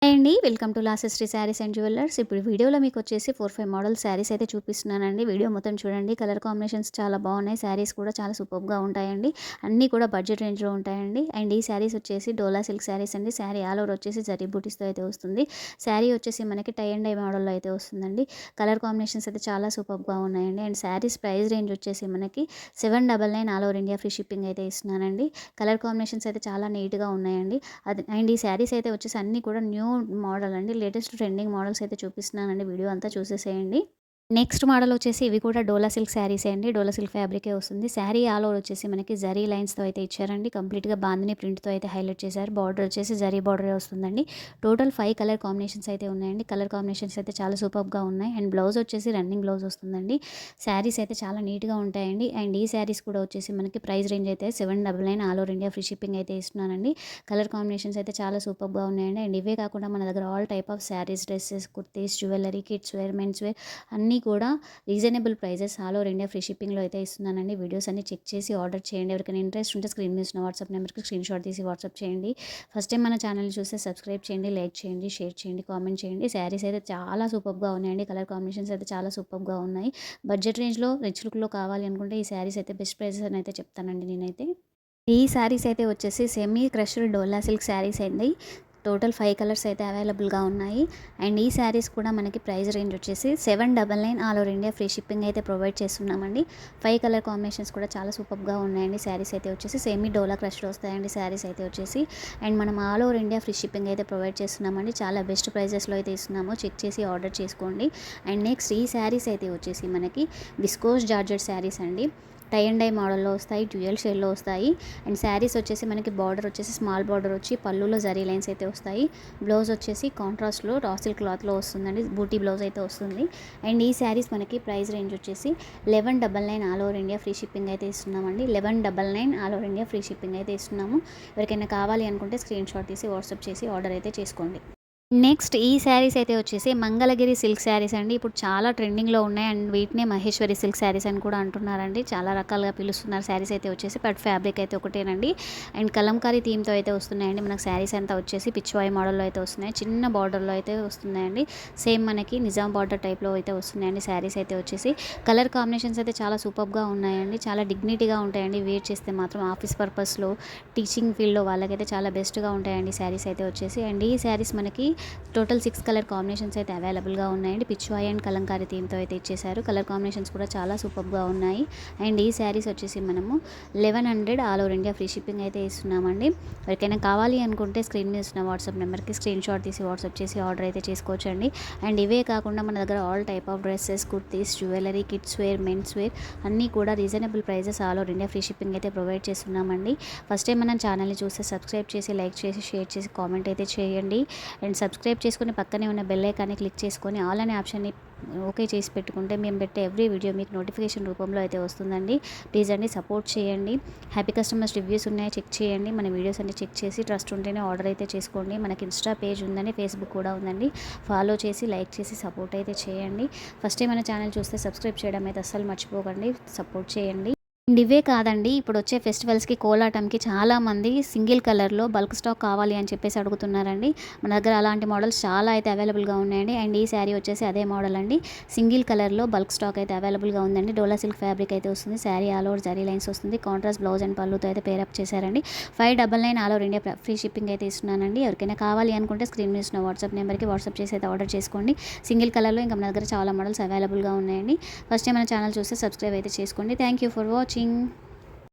Hi అండి. Welcome to లాసెస్ట్రీ sarees and jewellers. ఇప్పుడు వీడియోలో మీకు వచ్చేసి 4, 5 మోడల్ శారీస్ అయితే చూపిస్తున్నానండి. వీడియో మొత్తం చూడండి. కలర్ కాంబినేషన్స్ చాలా బాగున్నాయి. శారీస్ కూడా చాలా సూపర్‌గా ఉంటాయండి. అన్నీ కూడా బడ్జెట్ రేంజ్‌లో ఉంటాయండి. అండ్ ఈ శారీస్ వచ్చేసి డోలా సిల్క్ శారీస్ అండి. శారీ ఆల్ ఓవర్ వచ్చేసి జరీ బూటీస్‌తో అయితే వస్తుంది. శారీ వచ్చేసి మనకి టై అండ్ డై మోడల్‌లో అయితే వస్తుందండి. కలర్ కాంబినేషన్స్ అయితే చాలా సూపర్‌గా ఉన్నాయండి. అండ్ శారీస్ ప్రైస్ రేంజ్ వచ్చేసి మనకి 799 all over India free shipping అయితే ఇస్తున్నానండి. కలర్ కాంబినేషన్స్ అయితే చాలా నీట్‌గా ఉన్నాయండి. అండ్ ఈ శారీస్ అయితే వచ్చేసి అన్నీ కూడా న్యూ మోడల్ అండి. లేటెస్ట్ ట్రెండింగ్ మోడల్స్ అయితే చూపిస్తున్నానండి. వీడియో అంతా చూసేసేయండి. నెక్స్ట్ మోడల్ వచ్చేసి ఇవి కూడా డోలా సిల్క్ శారీసే అండి. డోలా సిల్క్ ఫ్యాబ్రికే వస్తుంది. శారీ ఆల్ ఓవర్ వచ్చేసి మనకి జరీ లైన్స్‌తో అయితే ఇచ్చారండి. కంప్లీట్‌గా బాందిని ప్రింట్‌తో అయితే హైలైట్ చేశారు. బార్డర్ వచ్చేసి జరీ బార్డరే వస్తుందండి. టోటల్ 5 కలర్ కాంబినేషన్స్ అయితే ఉన్నాయండి. కలర్ కాంబినేషన్స్ అయితే చాలా సూపర్‌గా ఉన్నాయి. అండ్ బ్లౌజ్ వచ్చేసి రన్నింగ్ బ్లౌజ్ వస్తుందండి. శారీస్ అయితే చాలా నీట్‌గా ఉంటాయండి. అండ్ ఈ శారీస్ కూడా వచ్చేసి మనకి ప్రైస్ రేంజ్ అయితే 799 all over India free shipping అయితే ఇస్తున్నానండి. కలర్ కాంబినేషన్స్ అయితే చాలా సూపర్‌గా ఉన్నాయండి. అండ్ ఇవే కాకుండా మన దగ్గర all type of sarees, dresses, kurtis, jewellery, kids wear, men's wear అన్నీ కూడా reasonable prices all over India free షిప్పింగ్లో అయితే ఇస్తున్నానండి. వీడియోస్ అన్ని చెక్ చేసి ఆర్డర్ చేయండి. ఎవరికైనా ఇంట్రెస్ట్ ఉంటే స్క్రీన్ మీద ఉన్న వాట్సాప్ నెంబర్కి స్క్రీన్ షాట్ తీసి వాట్సాప్ చేయండి. ఫస్ట్ టైం మన ఛానల్ని చూస్తే సబ్స్క్రైబ్ చేయండి, లైక్ చేయండి, షేర్ చేయండి, కామెంట్ చేయండి. శారీస్ అయితే చాలా సూపర్గా ఉన్నాయండి. కలర్ కాంబినేషన్స్ అయితే చాలా సూపర్గా ఉన్నాయి. బడ్జెట్ రేంజ్లో రిచ్ లుక్లో కావాలి అనుకుంటే ఈ శారీస్ అయితే బెస్ట్ ప్రైజెస్ అని అయితే చెప్తానండి నేనైతే. ఈ శారీస్ అయితే వచ్చేసి సెమీ క్రష్డ్ డోలా సిల్క్ శారీస్ అండి. టోటల్ 5 కలర్స్ అయితే అవైలబుల్గా ఉన్నాయి. అండ్ ఈ శారీస్ కూడా మనకి ప్రైస్ రేంజ్ వచ్చేసి 799 all over India free shipping అయితే ప్రొవైడ్ చేస్తున్నామండి. 5 కలర్ కాంబినేషన్స్ కూడా చాలా సూపర్గా ఉన్నాయండి. శారీస్ అయితే వచ్చేసి సెమీ డోలా క్రష్లో వస్తాయండి శారీస్ అయితే వచ్చేసి. అండ్ మనం all over India free shipping అయితే ప్రొవైడ్ చేస్తున్నామండి. చాలా బెస్ట్ ప్రైజెస్లో అయితే ఇస్తున్నాము. చెక్ చేసి ఆర్డర్ చేసుకోండి. అండ్ నెక్స్ట్ ఈ శారీస్ అయితే వచ్చేసి మనకి విస్కోస్ జార్జెట్ శారీస్ అండి. టై అండ్ డై మోడల్లో వస్తాయి, డ్యూయల్ షేడ్లో వస్తాయి. అండ్ శారీస్ వచ్చేసి మనకి బార్డర్ వచ్చేసి స్మాల్ బార్డర్ వచ్చి పళ్ళులో జరీ లైన్స్ అయితే వస్తాయి. బ్లౌజ్ వచ్చేసి కాంట్రాస్ట్లో రా సిల్క్ క్లాత్లో వస్తుందండి. బూటీ బ్లౌజ్ అయితే వస్తుంది. అండ్ ఈ శారీస్ మనకి ప్రైస్ రేంజ్ వచ్చేసి 1199 all over India free shipping అయితే ఇస్తున్నామండి. 1199 all over India free shipping అయితే ఇస్తున్నాము. ఎవరికైనా కావాలి అనుకుంటే స్క్రీన్ షాట్ తీసి వాట్సాప్ చేసి ఆర్డర్ అయితే చేసుకోండి. నెక్స్ట్ ఈ శారీస్ అయితే వచ్చేసి మంగళగిరి సిల్క్ శారీస్ అండి. ఇప్పుడు చాలా ట్రెండింగ్‌లో ఉన్నాయి. అండ్ వీటినే మహేశ్వరి సిల్క్ శారీస్ అని కూడా అంటున్నారండి. చాలా రకాలుగా పిలుస్తున్నారు. శారీస్ అయితే వచ్చేసి బట్ ఫ్యాబ్రిక్ అయితే ఒకటేనండి. అండ్ కలంకారీ థీమ్‌తో అయితే వస్తున్నాయండి. మనకు శారీస్ అంతా వచ్చేసి పిచ్చివాయి మోడల్‌లో అయితే వస్తున్నాయి. చిన్న బార్డర్‌లో అయితే వస్తున్నాయండి. సేమ్ మనకి నిజాం బార్డర్ టైప్‌లో అయితే వస్తున్నాయండి శారీస్ అయితే వచ్చేసి. కలర్ కాంబినేషన్స్ అయితే చాలా సూపర్‌గా ఉన్నాయండి. చాలా డిగ్నిటీగా ఉంటాయండి. వేర్ చేస్తే మాత్రం ఆఫీస్ పర్పస్‌లో, టీచింగ్ ఫీల్డ్‌లో వాళ్ళకైతే చాలా బెస్ట్‌గా ఉంటాయండి శారీస్ అయితే వచ్చేసి. అండ్ ఈ శారీస్ మనకి టోటల్ 6 కలర్ కాంబినేషన్స్ అయితే అవైలబుల్గా ఉన్నాయండి. పిచ్చివాయి అండ్ కలంకారీ థీమ్‌తో అయితే ఇచ్చేసారు. కలర్ కాంబినేషన్స్ కూడా చాలా సూపర్‌గా ఉన్నాయి. అండ్ ఈ శారీస్ వచ్చేసి మనము 1100 all over India free shipping అయితే ఇస్తున్నామండి. ఎవరికైనా కావాలి అనుకుంటే స్క్రీన్ మీద ఇస్తున్న వాట్సాప్ నెంబర్కి స్క్రీన్ షాట్ తీసి వాట్సాప్ చేసి ఆర్డర్ అయితే చేసుకోవచ్చండి. అండ్ ఇవే కాకుండా మన దగ్గర all type of dresses, kurtis, jewellery, kids wear, men's wear అన్నీ కూడా reasonable prices all over India free shipping అయితే ప్రొవైడ్ చేస్తున్నామండి. ఫస్ట్ టైం మన ఛానల్ని చూస్తే సబ్స్క్రైబ్ చేసి, లైక్ చేసి, షేర్ చేసి, కామెంట్ అయితే చేయండి. అండ్ సబ్స్క్రైబ్ చేసుకుని పక్కనే ఉన్న బెల్ ఐకాన్ని క్లిక్ చేసుకొని ఆల్ అనే ఆప్షన్ని ఓకే చేసి పెట్టుకుంటే మేము పెట్టే ఎవ్రీ వీడియో మీకు నోటిఫికేషన్ రూపంలో అయితే వస్తుందండి. ప్లీజ్ అండి సపోర్ట్ చేయండి. హ్యాపీ కస్టమర్స్ రివ్యూస్ ఉన్నాయో చెక్ చేయండి. మన వీడియోస్ అన్ని చెక్ చేసి ట్రస్ట్ ఉంటేనే ఆర్డర్ అయితే చేసుకోండి. మనకి ఇన్స్టా పేజ్ ఉందండి, ఫేస్బుక్ కూడా ఉందండి. ఫాలో చేసి, లైక్ చేసి సపోర్ట్ అయితే చేయండి. ఫస్ట్ టైం మన ఛానల్ చూస్తే సబ్స్క్రైబ్ చేయడం అయితే అస్సలు మర్చిపోకండి. సపోర్ట్ చేయండి. అండ్ ఇవే కాదండి, ఇప్పుడు వచ్చే ఫెస్టివల్స్కి కోలాటంకి చాలామంది సింగిల్ కలర్లో బల్క్ స్టాక్ కావాలి అని చెప్పేసి అడుగుతున్నారండి. మన దగ్గర అలాంటి మోడల్స్ చాలా అయితే అవైలబుల్గా ఉన్నాయండి. అండ్ ఈ శారీ వచ్చేసి అదే మోడల్ అండి. సింగిల్ కలర్లో బల్క్ స్టాక్ అయితే అవైలబుల్గా ఉందండి. డోలా సిల్క్ ఫ్యాబ్రిక్ అయితే వస్తుంది. Sari all over zari lines వస్తుంది. కాంట్రాస్ట్ బ్లౌజ్ అండ్ పళ్ళుతో అయితే పేరప్ చేశారండి. 599 all over India free shipping అయితే ఇస్తున్నానండి. ఎవరికైనా కావాలి అనుకుంటే స్క్రీన్ మీద ఇస్తున్న వాట్సాప్ నెంబర్కి వాట్సాప్ చేసి అయితే ఆర్డర్ చేసుకోండి. సింగిల్ కలర్లో ఇంకా మన దగ్గర చాలా మోడల్స్ అవైలబుల్గా ఉన్నాయండి. ఫస్ట్ టైం మన ఛానల్ చూస్తే సబ్స్క్రైబ్ అయితే చేసుకోండి. Thank you for watching.